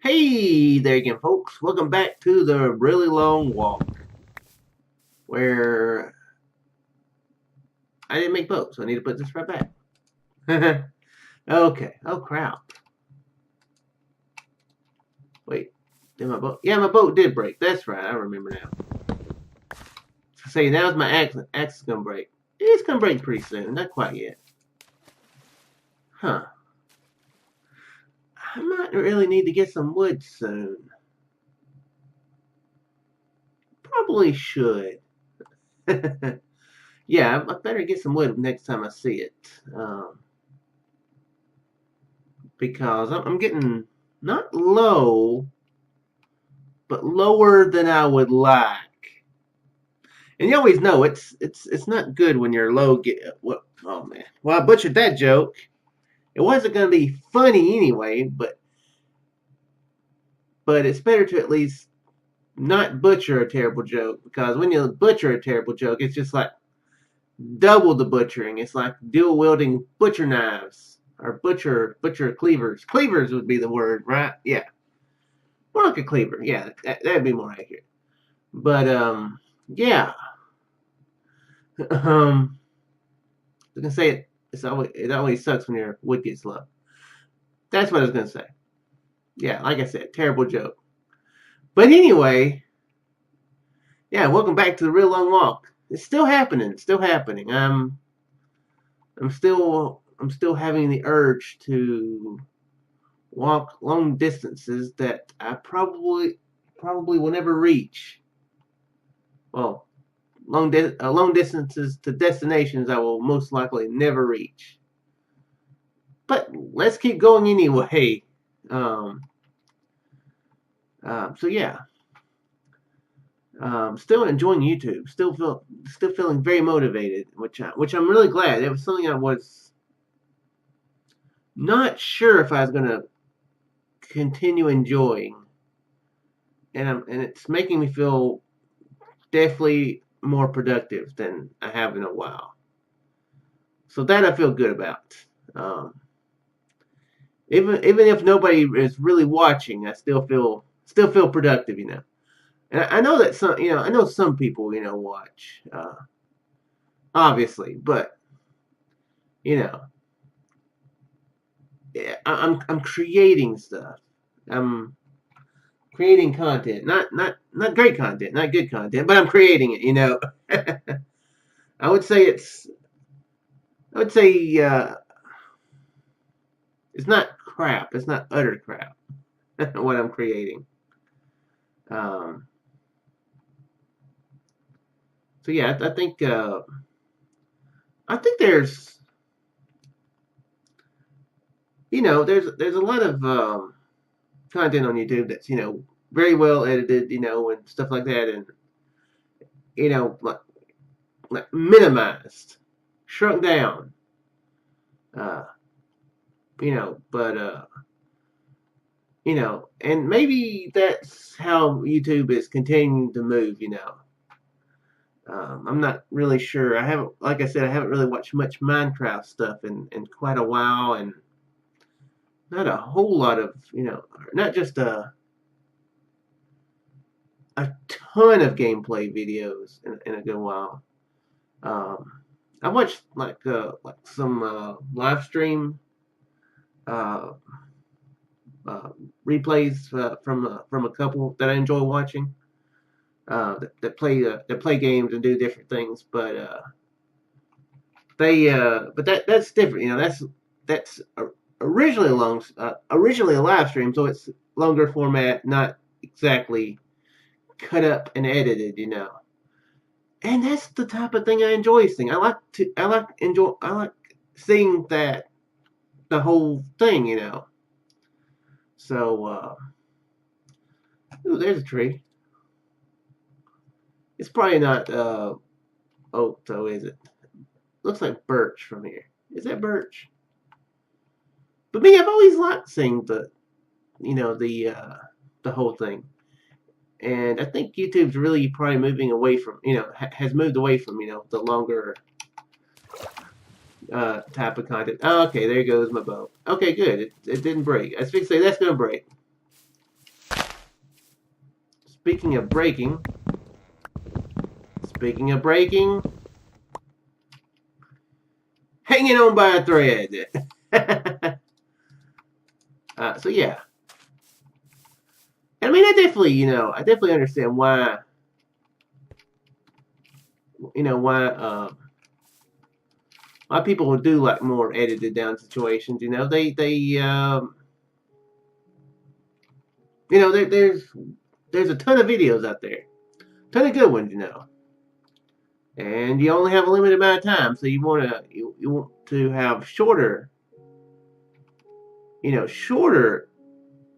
Hey there again, folks. Welcome back to the really long walk where I didn't make boats, so I need to put this right back. Okay. Oh, crap. Wait. Did my boat? Yeah, my boat did break. That's right. I remember now. So say, now's my axe. Axe is going to break. It's going to break pretty soon. Not quite yet. Huh. I might really need to get some wood soon. Probably should. Yeah, I better get some wood next time I see it. Because I'm getting not low, but lower than I would like. And you always know it's not good when you're low. What? Oh man! Well, I butchered that joke. It wasn't going to be funny anyway, but it's better to at least not butcher a terrible joke, because when you butcher a terrible joke, it's just like double the butchering. It's like dual wielding butcher knives or butcher cleavers. Cleavers would be the word, right? Yeah. More like a cleaver. Yeah, that'd be more accurate. But yeah. I was gonna say it always sucks when your wood gets low. That's what I was gonna say. Yeah, like I said, terrible joke. But anyway, yeah, welcome back to the real long walk. It's still happening. Still happening. I'm still having the urge to walk long distances that I probably will never reach. Well, long distances to destinations I will most likely never reach. But let's keep going anyway. Um, so yeah, still enjoying YouTube. Still feeling very motivated, which I'm really glad. It was something I was not sure if I was gonna continue enjoying, and it's making me feel definitely more productive than I have in a while. So that I feel good about. Um, even if nobody is really watching, I still feel productive, And I know that I know some people, watch, obviously, but you know, yeah, I'm creating stuff. I'm creating content, not great content, not good content, but I'm creating it. I would say I would say it's not crap. It's not utter crap. What I'm creating. Um, so yeah, I think there's a lot of content on YouTube that's very well edited, and stuff like that, and like minimized, shrunk down, uh, but and maybe that's how YouTube is continuing to move. I'm not really sure. Like I said, I haven't really watched much Minecraft stuff in quite a while, and not a whole lot of, not just a ton of gameplay videos in a good while. Um, I watched like some live stream uh, uh, replays from a couple that I enjoy watching, that play games and do different things, but but that's different. That's originally a live stream, so it's longer format, not exactly cut up and edited. And that's the type of thing I enjoy seeing. I like seeing that the whole thing. So, ooh, there's a tree. It's probably not oak, though, is it? Looks like birch from here. Is that birch? But me, I've always liked seeing the whole thing. And I think YouTube's really probably moving away from, has moved away from, the longer type of content. Oh, okay, there goes my boat. Okay, good. It didn't break. I was going to say that's going to break. speaking of breaking, hanging on by a thread. So yeah, I mean, I definitely understand why, why people would do like more edited down situations. There's a ton of videos out there, ton of good ones, and you only have a limited amount of time, so you want to have shorter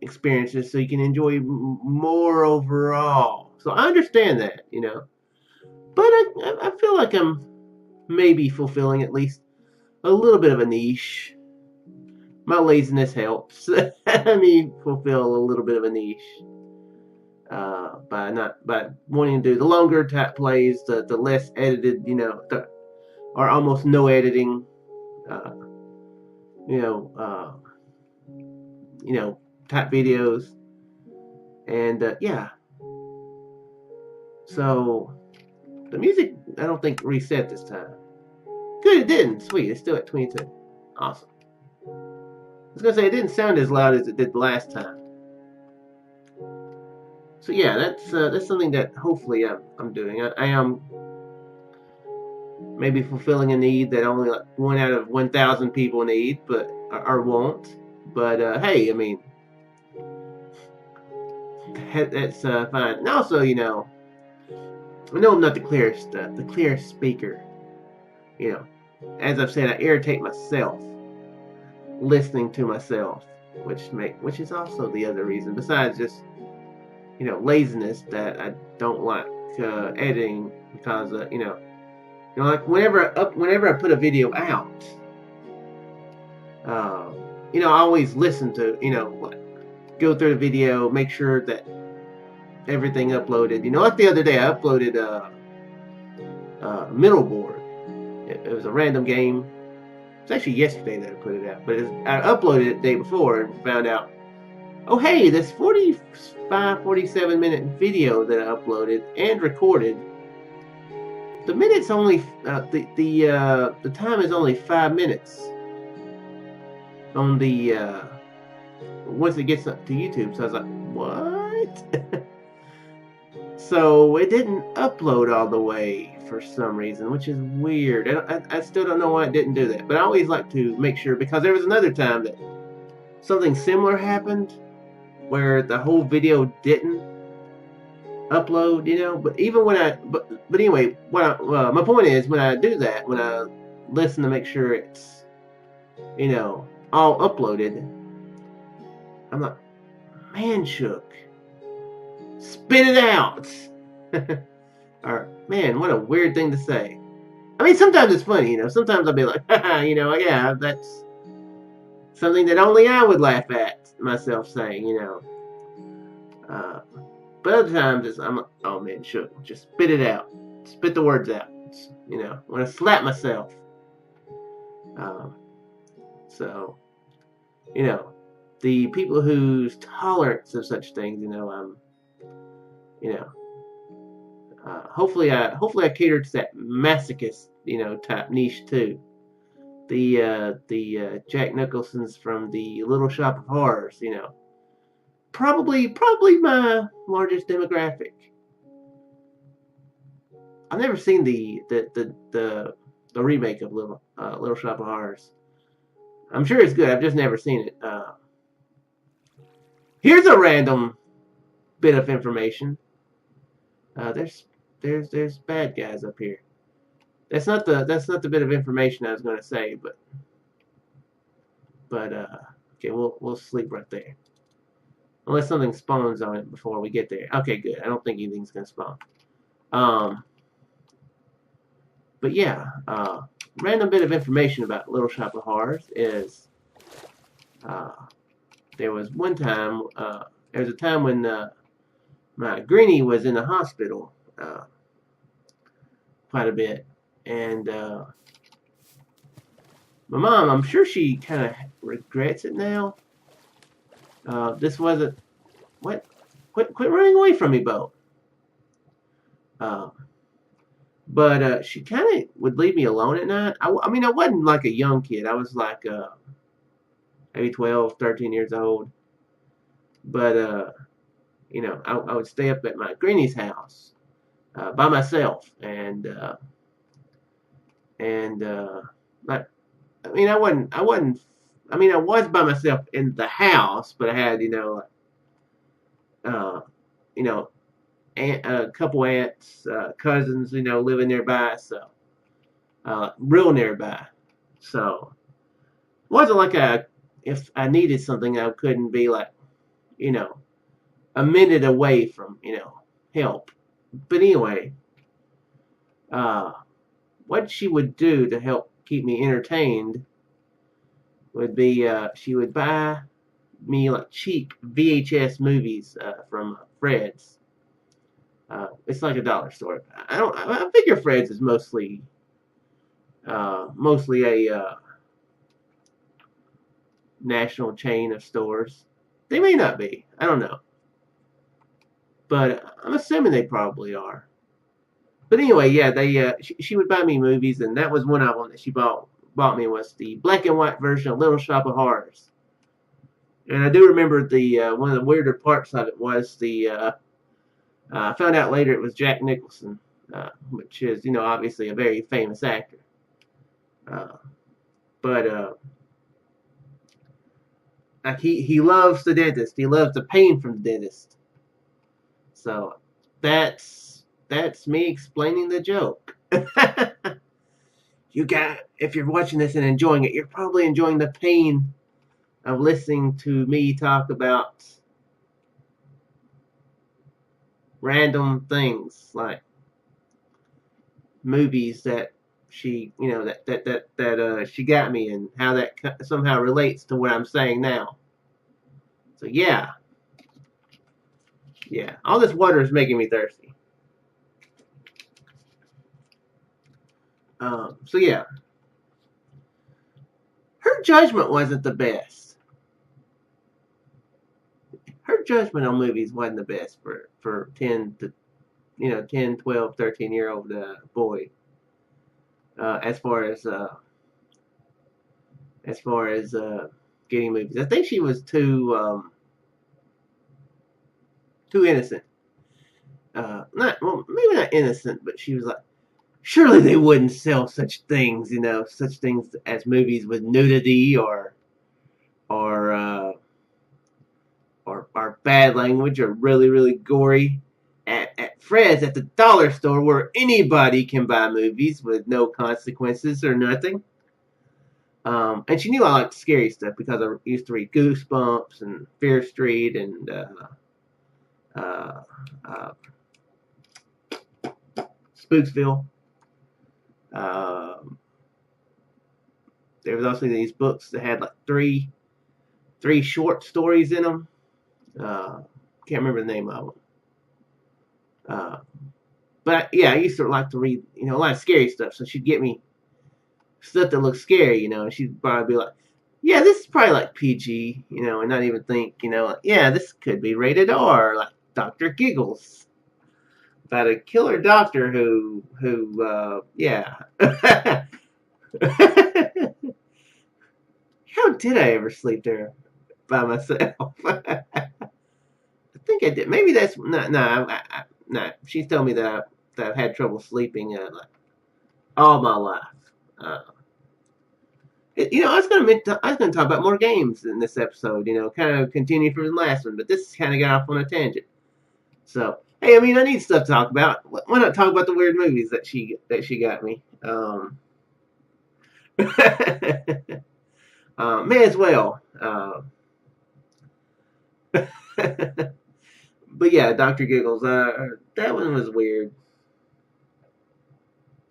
experiences so you can enjoy more overall. So I understand that, but I feel like I'm maybe fulfilling at least a little bit of a niche. My laziness helps me fulfill a little bit of a niche by wanting to do the longer type plays, the less edited, or almost no editing, uh, you know, uh, type videos, and yeah. So the music, I don't think reset this time. Good, it didn't. Sweet, it's still at 22. Awesome. I was gonna say it didn't sound as loud as it did last time. So yeah, that's something that hopefully I'm doing. I am maybe fulfilling a need that only like 1 out of 1,000 people need, but or won't. But hey, I mean, that's fine. And also, I know I'm not the clearest speaker. As I've said, I irritate myself listening to myself, which is also the other reason, besides just laziness, that I don't like editing, because like whenever I put a video out, I always listen to like, go through the video, make sure that everything uploaded. Like the other day, I uploaded Middleboard. It was a random game. It's actually yesterday that I put it out, but I uploaded it the day before and found out, oh hey, this 47 minute video that I uploaded and recorded, the minutes only the time is only 5 minutes on the once it gets up to YouTube. So I was like, what? So it didn't upload all the way for some reason, which is weird. I still don't know why it didn't do that, but I always like to make sure, because there was another time that something similar happened where the whole video didn't upload, but even when but anyway, my point is, when I do that, when I listen to make sure it's all uploaded, I'm like, man, Shook, spit it out. Or, man, what a weird thing to say. I mean, sometimes it's funny, sometimes I'll be like, yeah, that's something that only I would laugh at myself saying, but other times I'm like, oh man, Shook, just spit it out, spit the words out. I want to slap myself. So, the people whose tolerance of such things, hopefully I cater to that masochist, type niche too. The Jack Nicholsons from the Little Shop of Horrors, probably my largest demographic. I've never seen the remake of Little Shop of Horrors. I'm sure it's good. I've just never seen it. Here's a random bit of information. There's bad guys up here. That's not the bit of information I was going to say, but okay, we'll sleep right there. Unless something spawns on it before we get there. Okay, good. I don't think anything's gonna spawn. But yeah, random bit of information about Little Shop of Horrors is there was a time when my granny was in the hospital quite a bit, and my mom, I'm sure she kind of regrets it now. This wasn't what quit running away from me, Bo. Uh, but she kind of would leave me alone at night. I mean, I wasn't like a young kid. I was like maybe 12, 13 years old. But I would stay up at my granny's house by myself, and like, I was by myself in the house, but I had, uh, you know, a couple aunts, cousins, living nearby, so real nearby. So it wasn't like if I needed something, I couldn't be like, you know, a minute away from, help. But anyway, uh, what she would do to help keep me entertained would be she would buy me like cheap VHS movies from Fred's. It's like a dollar store. I figure Fred's is mostly a national chain of stores. They may not be. I don't know, but I'm assuming they probably are. But anyway, yeah, she would buy me movies, and that was one of them that she bought me was the black and white version of Little Shop of Horrors. And I do remember the one of the weirder parts of it was I found out later it was Jack Nicholson, which is obviously a very famous actor. Uh, but like he loves the dentist. He loves the pain from the dentist. So that's me explaining the joke. If you're watching this and enjoying it, you're probably enjoying the pain of listening to me talk about random things like movies that she she got me, and how that somehow relates to what I'm saying now. So yeah, all this water is making me thirsty. So yeah, her judgment wasn't the best. Her judgment on movies wasn't the best for 10 to 10, 12, 13-year-old boy. As far as getting movies, I think she was too innocent. Maybe not innocent, but she was like, surely they wouldn't sell such things, such things as movies with nudity or bad language or really, really gory at Fred's, at the dollar store, where anybody can buy movies with no consequences or nothing. And she knew I liked scary stuff because I used to read Goosebumps and Fear Street and Spooksville. There was also these books that had like three short stories in them. Can't remember the name of them. But yeah, I used to like to read, a lot of scary stuff. So she'd get me stuff that looked scary, and she'd probably be like, yeah, this is probably like PG, and not even think, like, yeah, this could be rated R, like Dr. Giggles, about a killer doctor who yeah. How did I ever sleep there by myself? I think I did. Maybe that's no. She's told me that I've had trouble sleeping like all my life. I was gonna talk about more games in this episode. Kind of continue from the last one, but this kind of got off on a tangent. So hey, I mean, I need stuff to talk about. Why not talk about the weird movies that she got me? May as well. But yeah, Dr. Giggles. That one was weird.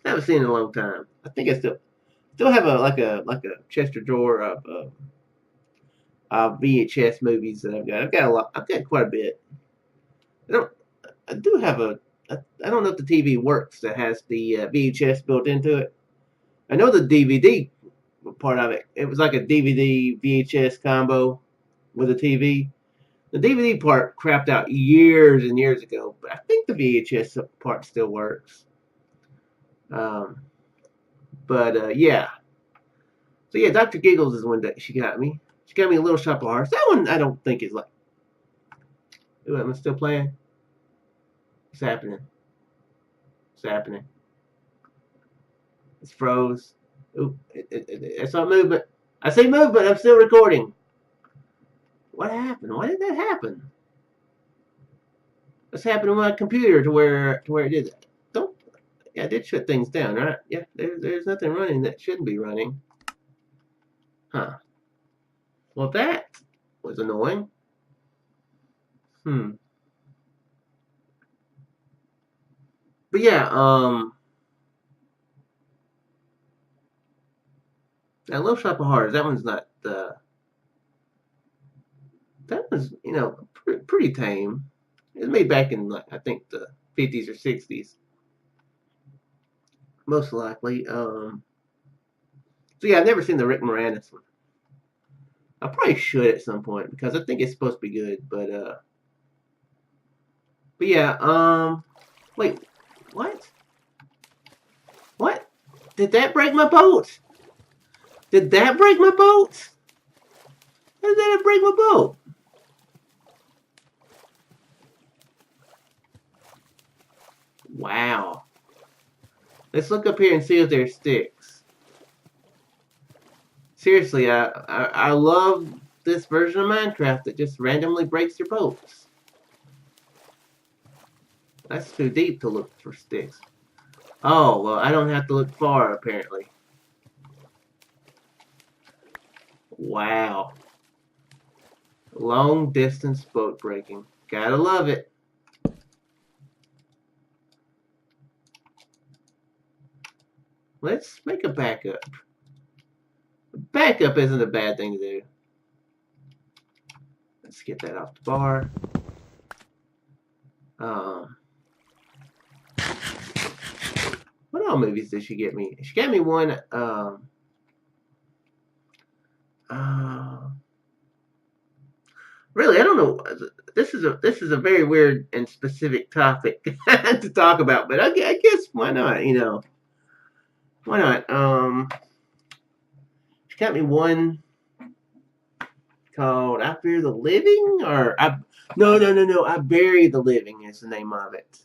I haven't seen it in a long time. I think I still have a Chester drawer of VHS movies that I've got. I've got a lot. I've got quite a bit. I do have I don't know if the TV works that has the VHS built into it. I know the DVD part of it. It was like a DVD VHS combo with a TV. The DVD part crapped out years and years ago, but I think the VHS part still works. Um, but yeah. So yeah, Dr. Giggles is one that she got me. She got me a Little Shop of Horrors. That one I don't think is like. Ooh, am I still playing? What's happening? What's happening? It's froze. Ooh, it's not movement. I say movement. I'm still recording. What happened? Why did that happen? What's happened to my computer to where it did that? Don't. Yeah, I did shut things down, right? Yeah, there's nothing running that shouldn't be running. Huh. Well, that was annoying. But yeah, that Little Shop of Horrors, that one's not, that one's, pretty tame. It was made back in, like, I think the 50s or 60s, most likely. So yeah, I've never seen the Rick Moranis one. I probably should at some point because I think it's supposed to be good, but yeah, wait, what? What? Did that break my boat? Did that break my boat? How did that break my boat? Wow. Let's look up here and see if there's sticks. Seriously, I love this version of Minecraft that just randomly breaks your boats. That's too deep to look for sticks. Oh, well, I don't have to look far, apparently. Wow. Long distance boat breaking. Gotta love it. Let's make a backup. Backup isn't a bad thing to do. Let's get that off the bar. What all movies did she get me? She got me one. Really, I don't know. This is a very weird and specific topic to talk about, but I guess why not? Why not? She got me one called "I Fear the Living," or no, "I Bury the Living" is the name of it.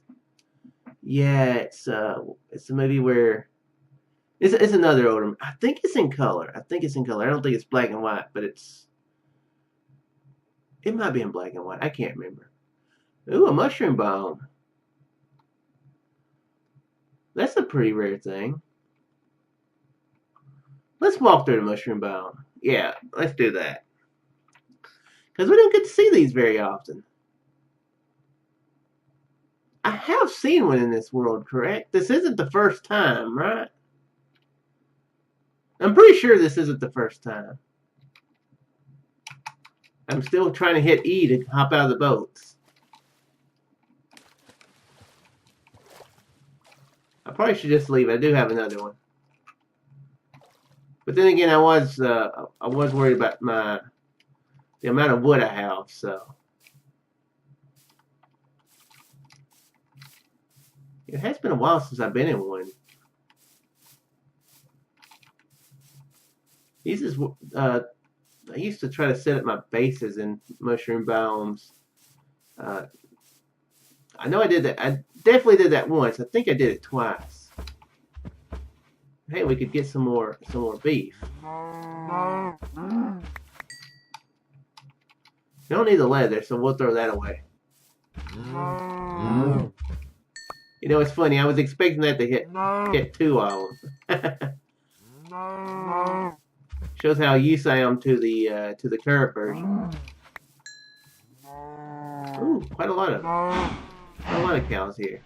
Yeah, it's a movie where it's another older. I think it's in color. I don't think it's black and white, but it might be in black and white. I can't remember. Ooh, a mushroom bomb. That's a pretty rare thing. Let's walk through the mushroom biome. Yeah, let's do that. Because we don't get to see these very often. I have seen one in this world, correct? This isn't the first time, right? I'm pretty sure this isn't the first time. I'm still trying to hit E to hop out of the boats. I probably should just leave. I do have another one. But then again, I was worried about the amount of wood I have, so it has been a while since I've been in one. I used to try to set up my bases in mushroom biomes. I know I did that. I definitely did that once. I think I did it twice. Hey, we could get some more beef. You don't need the leather, so we'll throw that away. It's funny. I was expecting that to hit two of them. Shows how used I am to the current version. Ooh, quite a lot of cows here.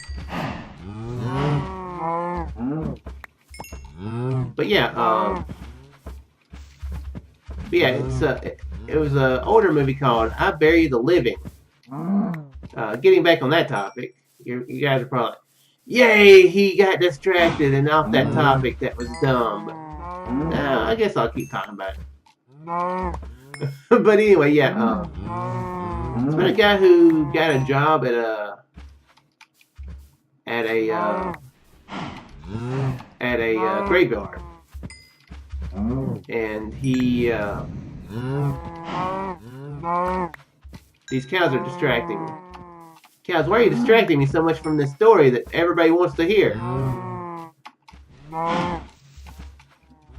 But yeah, it was an older movie called "I Bury the Living." Getting back on that topic, you guys are probably, yay, he got distracted and off that topic. That was dumb. I guess I'll keep talking about it. But anyway, yeah. It's about a guy who got a job at at a graveyard, and these cows are distracting me. Cows, why are you distracting me so much from this story that everybody wants to hear?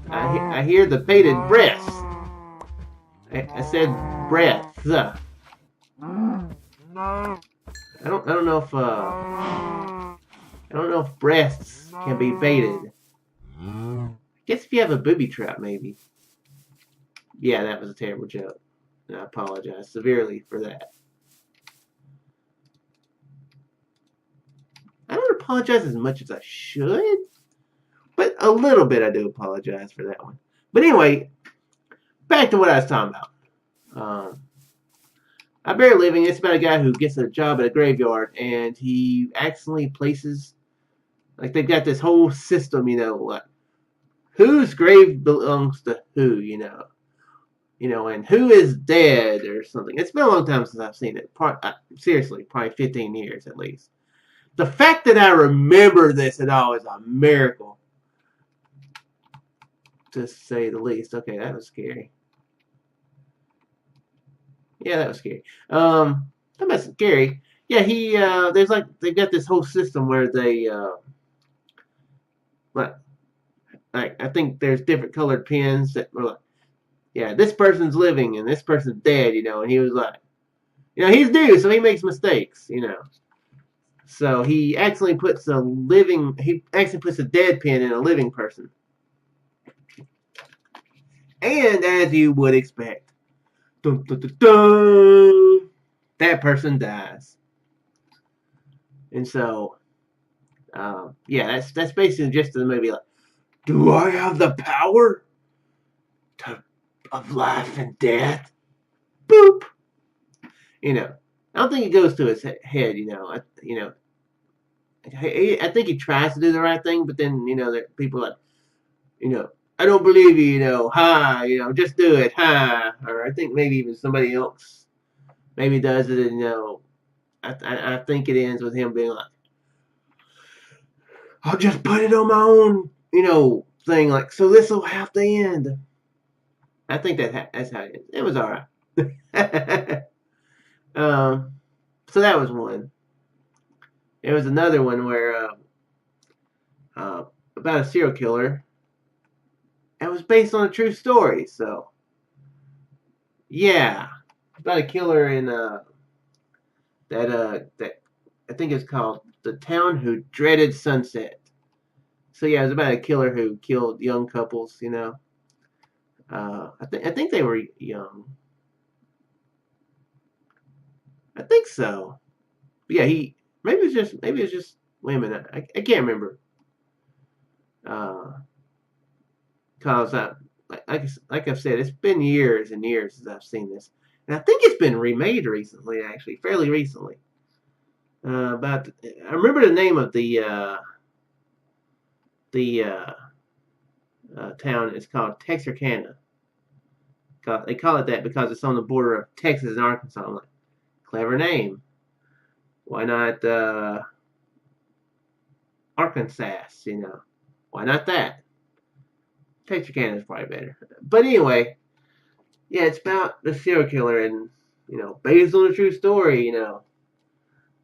I hear the bated breaths. I said breaths. I don't know if breasts can be baited. I guess if you have a booby trap, maybe. Yeah, that was a terrible joke. And I apologize severely for that. I don't apologize as much as I should, but a little bit I do apologize for that one. But anyway, back to what I was talking about. I Bear Living, it's about a guy who gets a job at a graveyard, and he accidentally places, like, they've got this whole system, like, whose grave belongs to who, and who is dead or something. It's been a long time since I've seen it. Seriously, probably 15 years at least. The fact that I remember this at all is a miracle, to say the least. Okay, that was scary. Yeah, that was scary. That was scary. Yeah, there's like, they've got this whole system where they, like, I think there's different colored pins that were like, yeah, this person's living and this person's dead, and he was like, he's new, so he makes mistakes, So he accidentally puts a dead pin in a living person. And as you would expect, dun, dun, dun, dun, that person dies. And so, yeah, that's basically just the movie. Like, do I have the power of life and death? Boop. I don't think it goes to his head. I think he tries to do the right thing, but then people are like, I don't believe you. Ha, just do it, ha. Or I think maybe even somebody else maybe does it, and I think it ends with him being like, I'll just put it on my own, thing. Like, so this will have to end. I think that's how it ends. It was all right. So that was one. There was another one where about a serial killer. It was based on a true story. So yeah, about a killer in that I think it's called The Town Who Dreaded Sunset. So yeah, it was about a killer who killed young couples. I think they were young. I think so. But yeah, maybe it's just women. I can't remember. Cause like I've said, it's been years and years since I've seen this, and I think it's been remade recently, actually, fairly recently. But I remember the name of the town. It's called Texarkana. They call it that because it's on the border of Texas and Arkansas. I'm like, clever name. Why not Arkansas? Why not that? Texarkana is probably better. But anyway, yeah, it's about the serial killer, and based on a true story.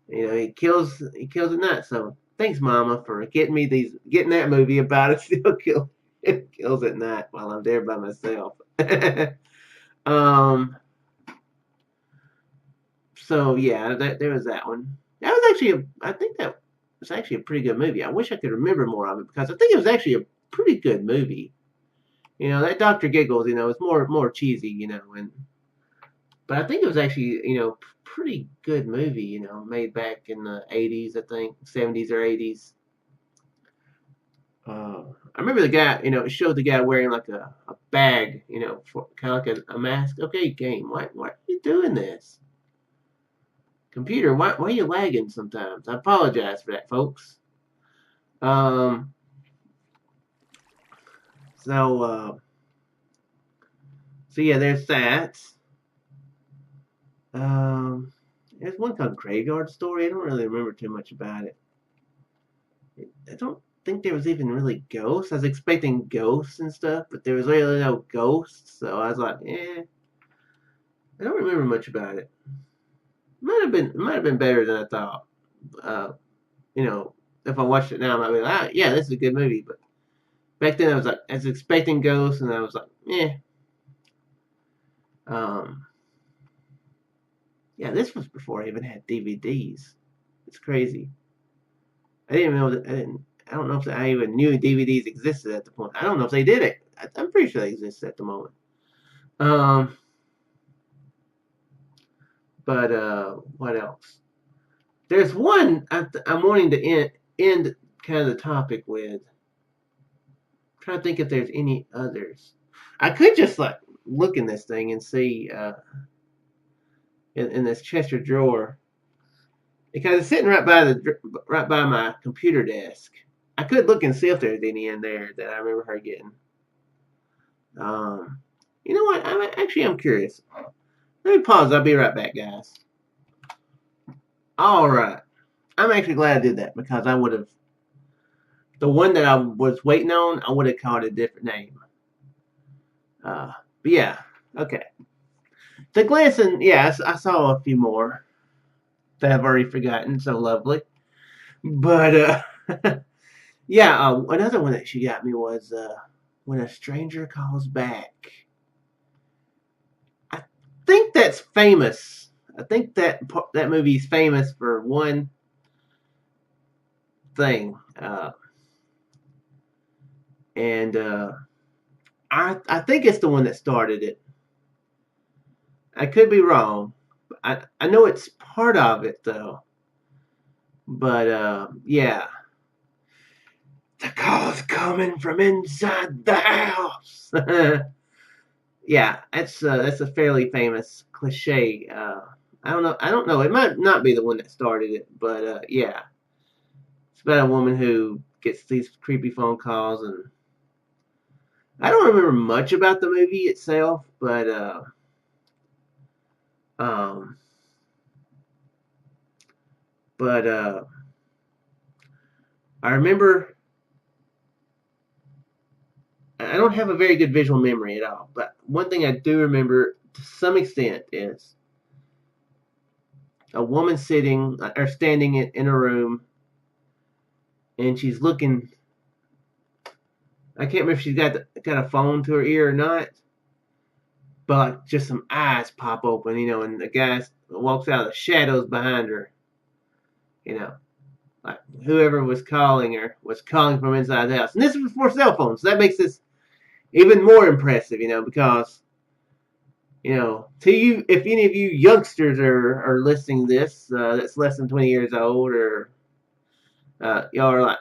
He kills at night. So thanks, Mama, for getting that movie about a serial killer who kills at night while I'm there by myself. So yeah, there was that one. That was actually I think that was actually a pretty good movie. I wish I could remember more of it because I think it was actually a pretty good movie. That Dr. Giggles, is more cheesy, but I think it was actually, pretty good movie, made back in the 80s, I think, 70s or 80s. I remember the guy, it showed the guy wearing like a bag, for kind of like a mask. Okay, game, why are you doing this? Computer, why are you lagging sometimes? I apologize for that, folks. So yeah, there's that. Um, there's one called Graveyard Story. I don't really remember too much about it. I don't think there was even really ghosts. I was expecting ghosts and stuff, but there was really no ghosts. So I was like, I don't remember much about it. It might have been better than I thought. Uh, you know, if I watched it now, I might be like, yeah, this is a good movie. But back then, I was expecting ghosts, and I was like, Um, yeah, this was before I even had DVDs. It's crazy. I didn't even know that. I don't know if I even knew DVDs existed at the point. I don't know if they did it. I'm pretty sure they existed at the moment. Um, but what else? There's one I'm wanting to end kind of the topic with. I'm trying to think if there's any others. I could just like look in this thing and see in this Chester drawer because it's sitting right by my computer desk. I could look and see if there's any in there that I remember her getting. Um, you know what? I'm curious. Let me pause. I'll be right back, guys. All right. I'm actually glad I did that because I would have the one that I was waiting on. I would have called it a different name. But yeah. Okay. To glisten, yeah, I saw a few more that I've already forgotten. So lovely. But yeah, another one that she got me was When a Stranger Calls Back. I think that's famous. I think that movie's famous for one thing, and I think it's the one that started it. I could be wrong. I know it's part of it though. But yeah, the call's coming from inside the house. Yeah, that's a fairly famous cliche. I don't know. I don't know. It might not be the one that started it, but yeah, it's about a woman who gets these creepy phone calls, and I don't remember much about the movie itself, but um, but I remember. I don't have a very good visual memory at all, but one thing I do remember to some extent is a woman sitting or standing in a room, and she's looking. I can't remember if she's got a phone to her ear or not, but like just some eyes pop open, and the guy walks out of the shadows behind her, you know, like whoever was calling her was calling from inside the house. And this is before cell phones, so that makes this even more impressive, because to you, if any of you youngsters are listening to this, that's less than 20 years old, or y'all are like,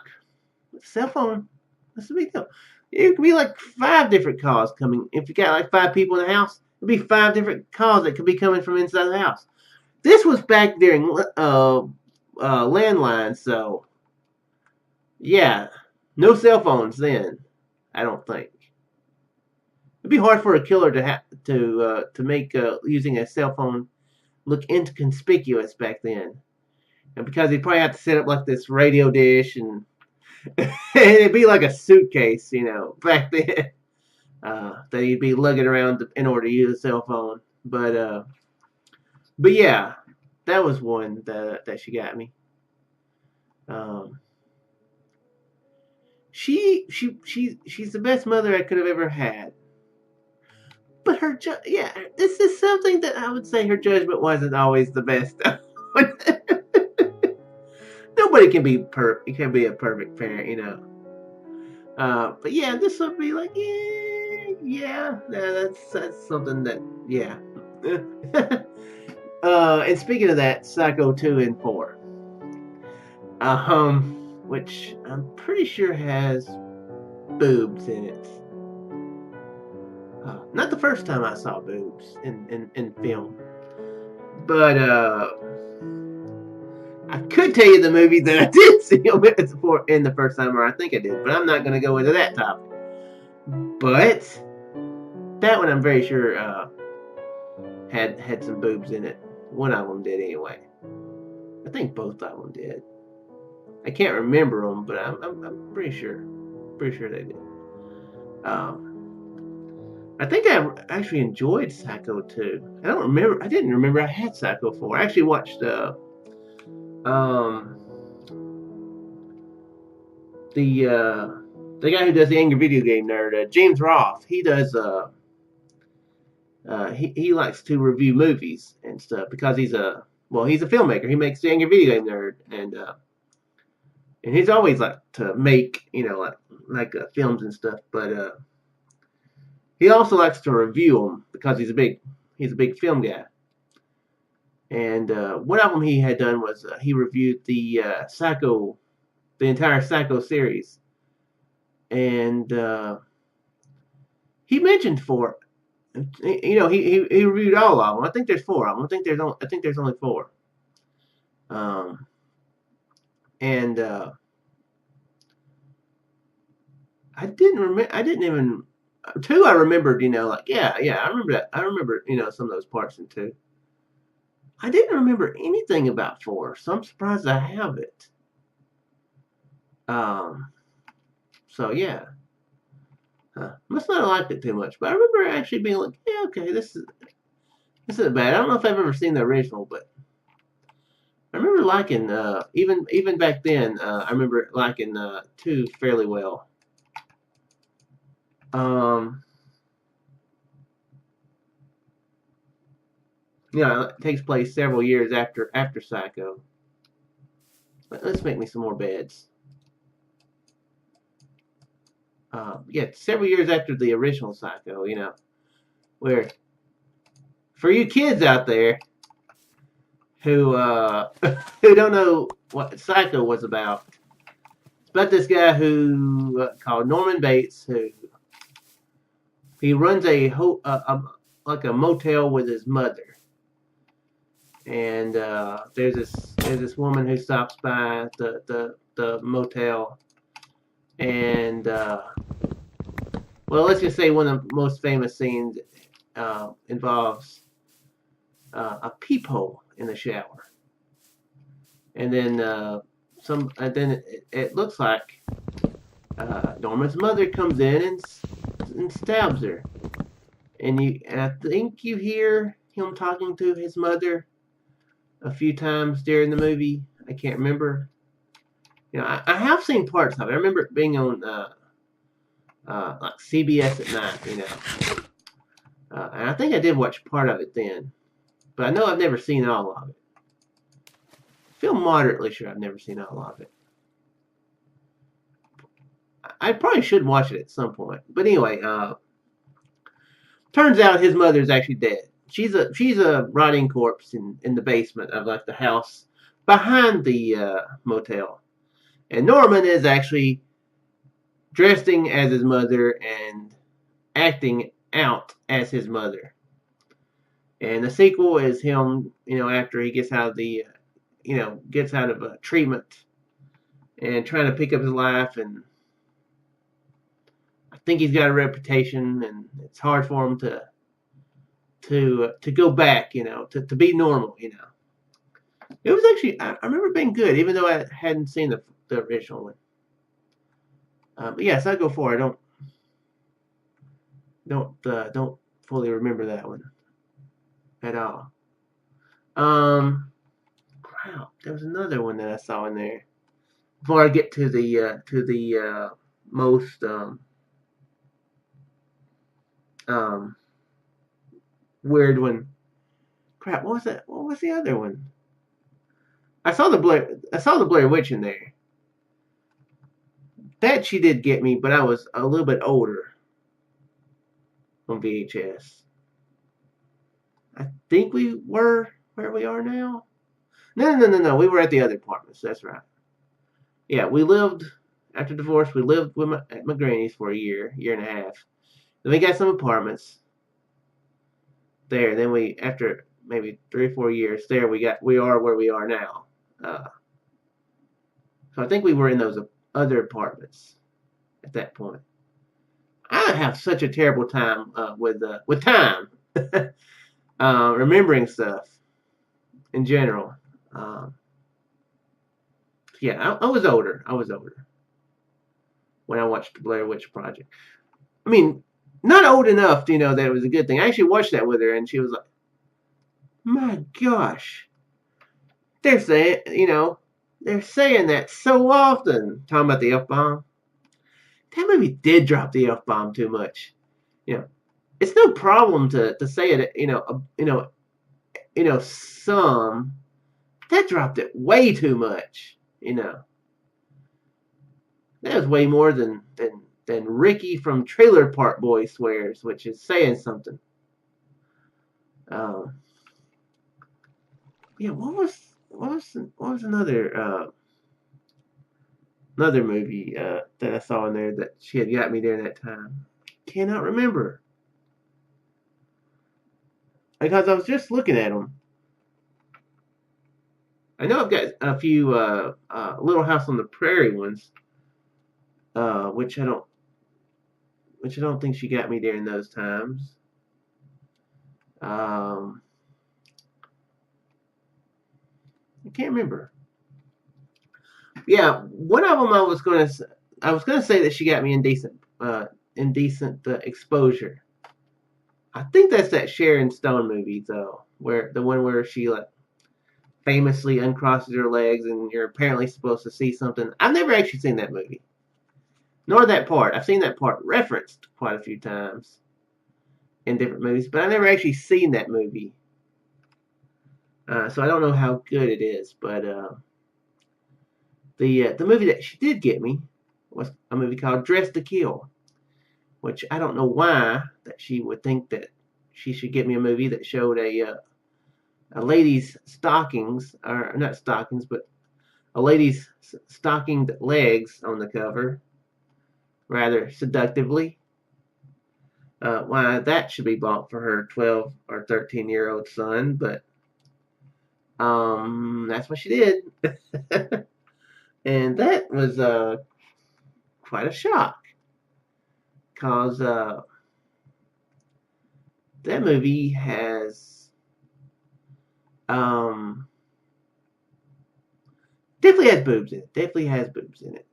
cell phone, what's the big deal? It could be like 5 different calls coming. If you got like 5 people in the house, it'd be 5 different calls that could be coming from inside the house. This was back during landlines, so yeah, no cell phones then. I don't think it'd be hard for a killer to make using a cell phone look inconspicuous back then, and because he'd probably have to set up like this radio dish and it'd be like a suitcase, back then. That he'd be lugging around in order to use a cell phone. But yeah, that was one that she got me. Um, she's the best mother I could have ever had. But yeah, this is something that I would say her judgment wasn't always the best. Nobody can be can be a perfect parent. But yeah, this would be like, yeah, that's something that, yeah. And speaking of that, Psycho 2 and 4, which I'm pretty sure has boobs in it. Not the first time I saw boobs in film, but I could tell you the movie that I did see them in the first time, or I think I did, but I'm not going to go into that topic. But that one I'm very sure had some boobs in it. One of them did anyway. I think both of them did. I can't remember them, but I'm pretty sure. Pretty sure they did. I think I actually enjoyed Psycho 2. I don't remember. I didn't remember I had Psycho 4. I actually watched um, the guy who does the Angry Video Game Nerd, James Roth. He does he likes to review movies and stuff because he's a filmmaker. He makes the Angry Video Game Nerd, and he's always like to make films and stuff, but he also likes to review them because he's a big film guy. And one of them he had done was he reviewed the entire Psycho series, and he mentioned four. He reviewed all of them. I think there's four of them. I think there's only four. And I didn't even two. I remembered. Yeah. I remember that. I remember some of those parts in two. I didn't remember anything about four, so I'm surprised I have it. So yeah. Must not have liked it too much, but I remember actually being like, yeah, okay, this isn't bad. I don't know if I've ever seen the original, but I remember liking even back then. I remember liking two fairly well. It takes place several years after Psycho. Let's make me some more beds. Several years after the original Psycho, where for you kids out there who who don't know what Psycho was about, it's about this guy who called Norman Bates, who he runs a motel with his mother, and there's this woman who stops by the motel. And let's just say one of the most famous scenes involves a peephole in the shower, and then it looks like Norman's mother comes in and stabs her, and I think you hear him talking to his mother a few times during the movie. I can't remember. I have seen parts of it. I remember it being on like CBS at night, and I think I did watch part of it then, but I know I've never seen all of it. I feel moderately sure I've never seen all of it. I probably should watch it at some point, but anyway, turns out his mother is actually dead. She's a rotting corpse in the basement of like the house behind the motel. And Norman is actually dressing as his mother and acting out as his mother. And the sequel is him, after he gets out of treatment and trying to pick up his life. And I think he's got a reputation, and it's hard for him to go back, to be normal, It was actually, I remember being good, even though I hadn't seen the original one. But yeah, Psycho 4. I don't fully remember that one at all. Crap, there was another one that I saw in there. Before I get to the most weird one. Crap, what was that? What was the other one? I saw the Blair Witch in there. That she did get me, but I was a little bit older on VHS. I think we were where we are now. No. We were at the other apartments. That's right. Yeah, we lived after divorce. We lived at my granny's for a year and a half. Then we got some apartments there. Then after maybe 3 or 4 years there, we are where we are now. So I think we were in those other apartments at that point. I have such a terrible time with time, remembering stuff. in general. Um, yeah, I was older. I was older when I watched the Blair Witch Project. I mean, not old enough to that it was a good thing. I actually watched that with her, and she was like, "My gosh, they're saying, they're saying that so often." Talking about the F bomb. That movie did drop the F bomb too much. You know, it's no problem to say it. Some that dropped it way too much. That was way more than Ricky from Trailer Park Boy swears, which is saying something. Um, yeah, what was another movie that I saw in there that she had got me during that time? Cannot remember because I was just looking at them. I know I've got a few Little House on the Prairie ones, which I don't think she got me during those times. Um, I can't remember. Yeah, one of them I was gonna say that she got me indecent exposure. I think that's that Sharon Stone movie though, where the one where she like famously uncrosses her legs and you're apparently supposed to see something. I've never actually seen that movie, nor that part. I've seen that part referenced quite a few times in different movies, but I've never actually seen that movie. So I don't know how good it is, but the movie that she did get me was a movie called Dress to Kill, which I don't know why that she would think that she should get me a movie that showed a lady's stockings, or not stockings, but a lady's stockinged legs on the cover, rather seductively. Why that should be bought for her 12 or 13-year-old son, but that's what she did. And that was quite a shock, because that movie has um, definitely has boobs in it. Definitely has boobs in it.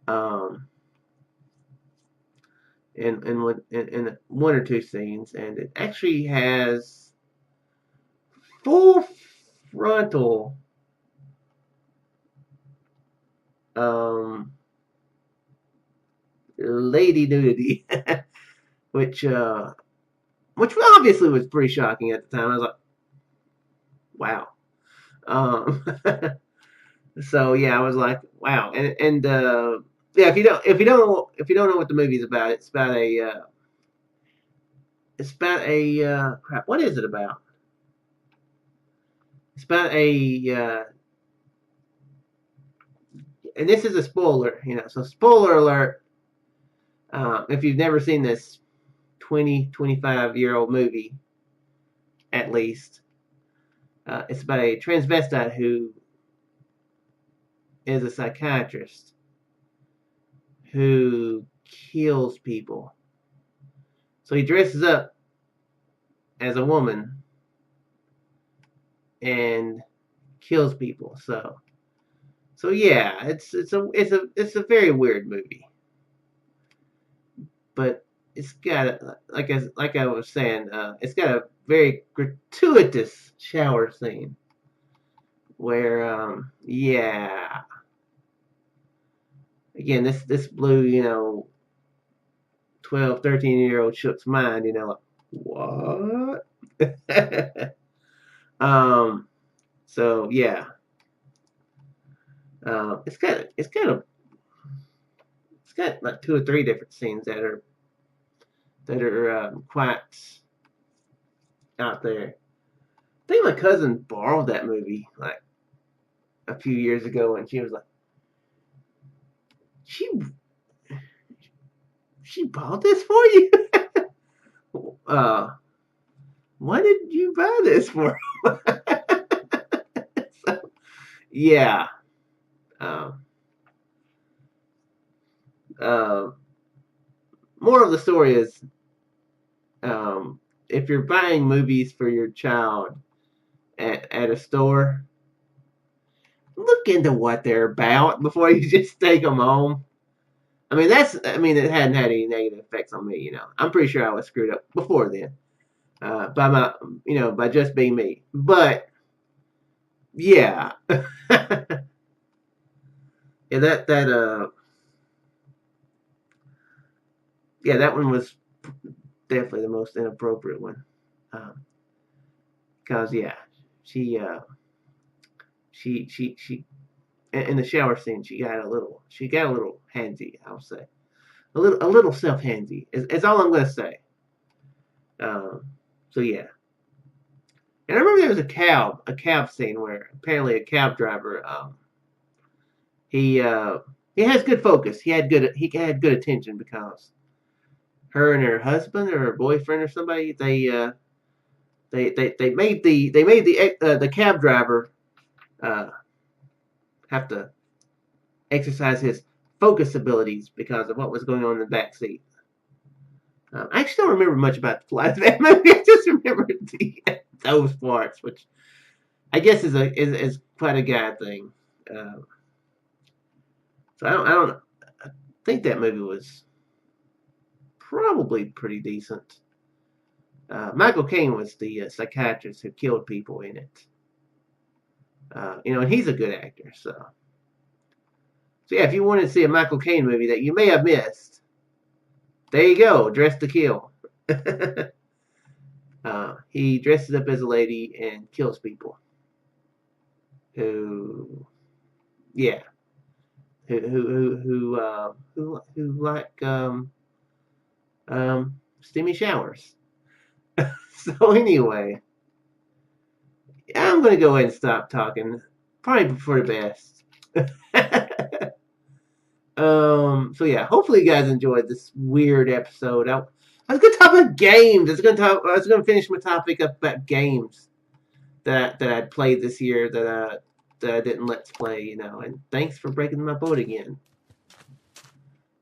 Um, in one or two scenes, and it actually has full frontal um, lady nudity, which which obviously was pretty shocking at the time. I was like, wow. Um, so yeah, I was like, wow, and yeah, if you don't know what the movie's about, it's about a crap. What is it about? It's about and this is a spoiler, so spoiler alert. If you've never seen this 25-year-old movie, at least, it's about a transvestite who is a psychiatrist who kills people. So he dresses up as a woman and kills people. So yeah, it's a very weird movie, but it's got like I was saying, it's got a very gratuitous shower scene where yeah, again this blew 12, 13-year-old Shook's mind, like, what? um so yeah, it's got like two or three different scenes that are quite out there. I think my cousin borrowed that movie like a few years ago, and she was like, she she bought this for you. uh, what did you buy this for? So, yeah. Um, uh, More of the story is, um, if you're buying movies for your child, at a store. Look into what they're about before you just take them home. I mean, it hadn't had any negative effects on me. I'm pretty sure I was screwed up before then, by just being me. But yeah, yeah, that one was definitely the most inappropriate one. Because yeah, she she in the shower scene she got a little handsy. I'll say a little self handsy. Is all I'm gonna say. Um, so yeah, and I remember there was a cab scene where apparently a cab driver he he has good focus. He had good attention because her and her husband or her boyfriend or somebody they made the cab driver uh, have to exercise his focus abilities because of what was going on in the back seat. I actually don't remember much about the plot of that movie. I just remember those parts, which I guess is quite a guy thing. Uh, so I think that movie was probably pretty decent. Michael Caine was the psychiatrist who killed people in it. And he's a good actor. So yeah, if you want to see a Michael Caine movie that you may have missed, there you go. Dress to Kill. He dresses up as a lady and kills people. Who, yeah, who like steamy showers. So anyway, I'm gonna go ahead and stop talking. Probably for the best. So yeah, hopefully you guys enjoyed this weird episode. I was gonna talk about games. I was gonna finish my topic up about games that I'd played this year that I didn't let's play. And thanks for breaking my boat again.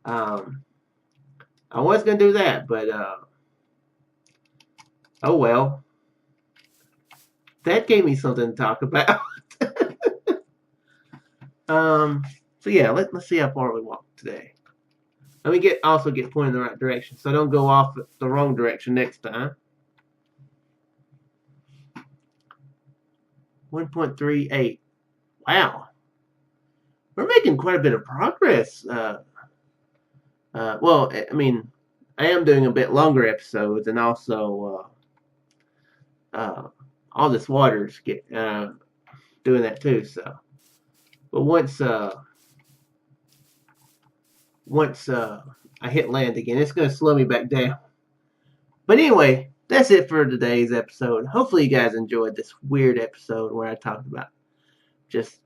Um, I was gonna do that, but oh well. That gave me something to talk about. So yeah, let's see how far we walk today. Let me also get pointed in the right direction, so I don't go off the wrong direction next time. 1.38. Wow, we're making quite a bit of progress. Well, I mean, I am doing a bit longer episodes, and also all this water's doing that too. So, but once I hit land again, it's going to slow me back down. But anyway, that's it for today's episode. Hopefully you guys enjoyed this weird episode where I talked about just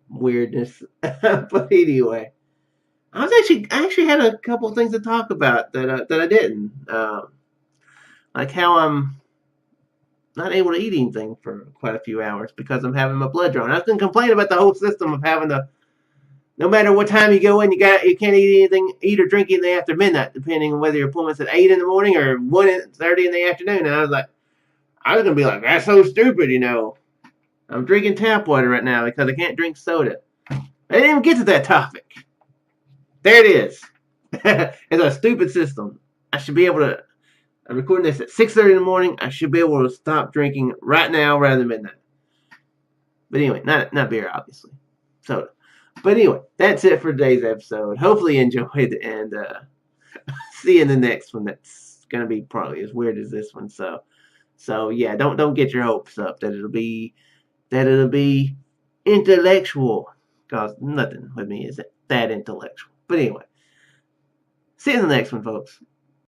weirdness. But anyway, I actually had a couple things to talk about that I didn't. Like how I'm not able to eat anything for quite a few hours because I'm having my blood drawn. I was going to complain about the whole system of having to, no matter what time you go in, you can't eat or drink anything after midnight, depending on whether your appointment's at 8 in the morning or 1:30 in the afternoon. And I was gonna be like, that's so stupid, I'm drinking tap water right now because I can't drink soda. I didn't even get to that topic. There it is. It's a stupid system. I should be able to. I'm recording this at 6:30 in the morning. I should be able to stop drinking right now rather than midnight. But anyway, not beer, obviously. Soda. But anyway, that's it for today's episode. Hopefully you enjoyed, and see you in the next one. That's gonna be probably as weird as this one. So yeah, don't get your hopes up that it'll be intellectual, cause nothing with me is that intellectual. But anyway, see you in the next one, folks.